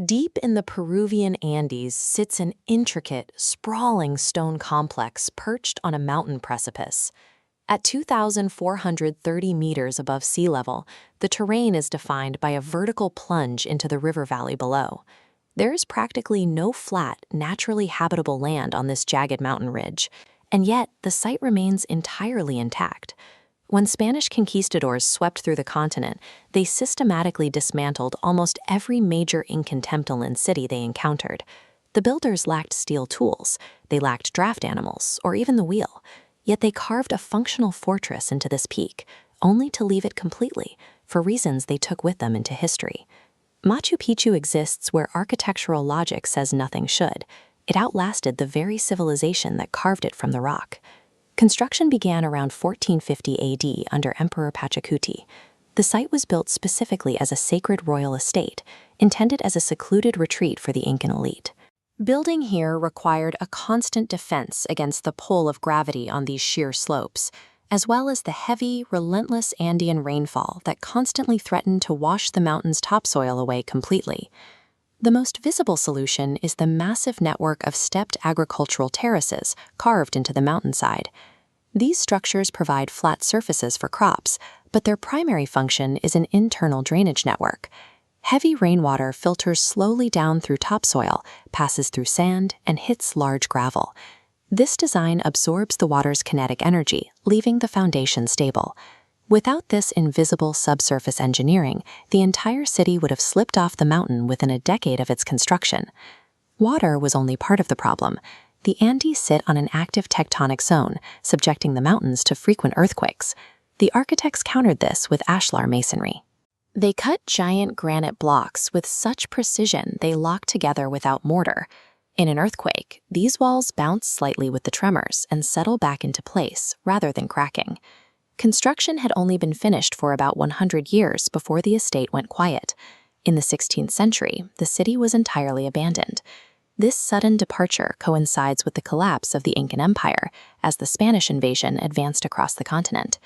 Deep in the Peruvian Andes sits an intricate, sprawling stone complex perched on a mountain precipice. At 2,430 meters above sea level, the terrain is defined by a vertical plunge into the river valley below. There is practically no flat, naturally habitable land on this jagged mountain ridge, and yet the site remains entirely intact. When Spanish conquistadors swept through the continent, they systematically dismantled almost every major Incan temple and city they encountered. The builders lacked steel tools, they lacked draft animals, or even the wheel. Yet they carved a functional fortress into this peak, only to leave it completely, for reasons they took with them into history. Machu Picchu exists where architectural logic says nothing should. It outlasted the very civilization that carved it from the rock. Construction began around 1450 AD under Emperor Pachacuti. The site was built specifically as a sacred royal estate, intended as a secluded retreat for the Incan elite. Building here required a constant defense against the pull of gravity on these sheer slopes, as well as the heavy, relentless Andean rainfall that constantly threatened to wash the mountain's topsoil away completely. The most visible solution is the massive network of stepped agricultural terraces carved into the mountainside. These structures provide flat surfaces for crops, but their primary function is an internal drainage network. Heavy rainwater filters slowly down through topsoil, passes through sand, and hits large gravel. This design absorbs the water's kinetic energy, leaving the foundation stable. Without this invisible subsurface engineering, the entire city would have slipped off the mountain within a decade of its construction. Water was only part of the problem. The Andes sit on an active tectonic zone, subjecting the mountains to frequent earthquakes. The architects countered this with ashlar masonry. They cut giant granite blocks with such precision they lock together without mortar. In an earthquake, these walls bounce slightly with the tremors and settle back into place rather than cracking. Construction had only been finished for about 100 years before the estate went quiet. In the 16th century, the city was entirely abandoned. This sudden departure coincides with the collapse of the Incan Empire as the Spanish invasion advanced across the continent.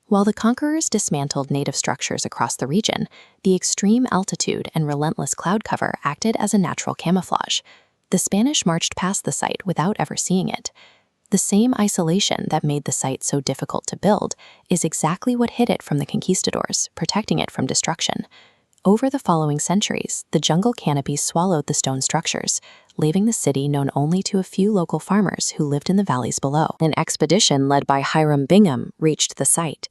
While the conquerors dismantled native structures across the region, the extreme altitude and relentless cloud cover acted as a natural camouflage. The Spanish marched past the site without ever seeing it. The same isolation that made the site so difficult to build is exactly what hid it from the conquistadors, protecting it from destruction. Over the following centuries, the jungle canopy swallowed the stone structures, leaving the city known only to a few local farmers who lived in the valleys below. An expedition led by Hiram Bingham reached the site.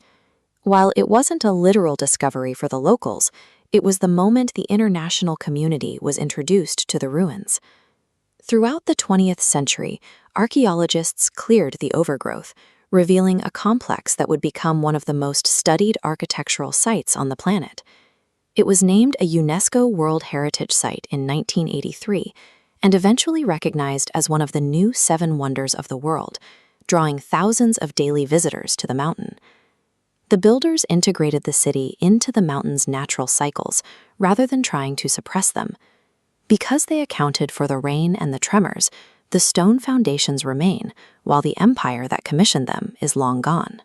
While it wasn't a literal discovery for the locals, it was the moment the international community was introduced to the ruins. Throughout the 20th century, archaeologists cleared the overgrowth, revealing a complex that would become one of the most studied architectural sites on the planet. It was named a UNESCO World Heritage Site in 1983 and eventually recognized as one of the new 7 wonders of the world, drawing thousands of daily visitors to the mountain. The builders integrated the city into the mountain's natural cycles rather than trying to suppress them. Because they accounted for the rain and the tremors, the stone foundations remain, while the empire that commissioned them is long gone.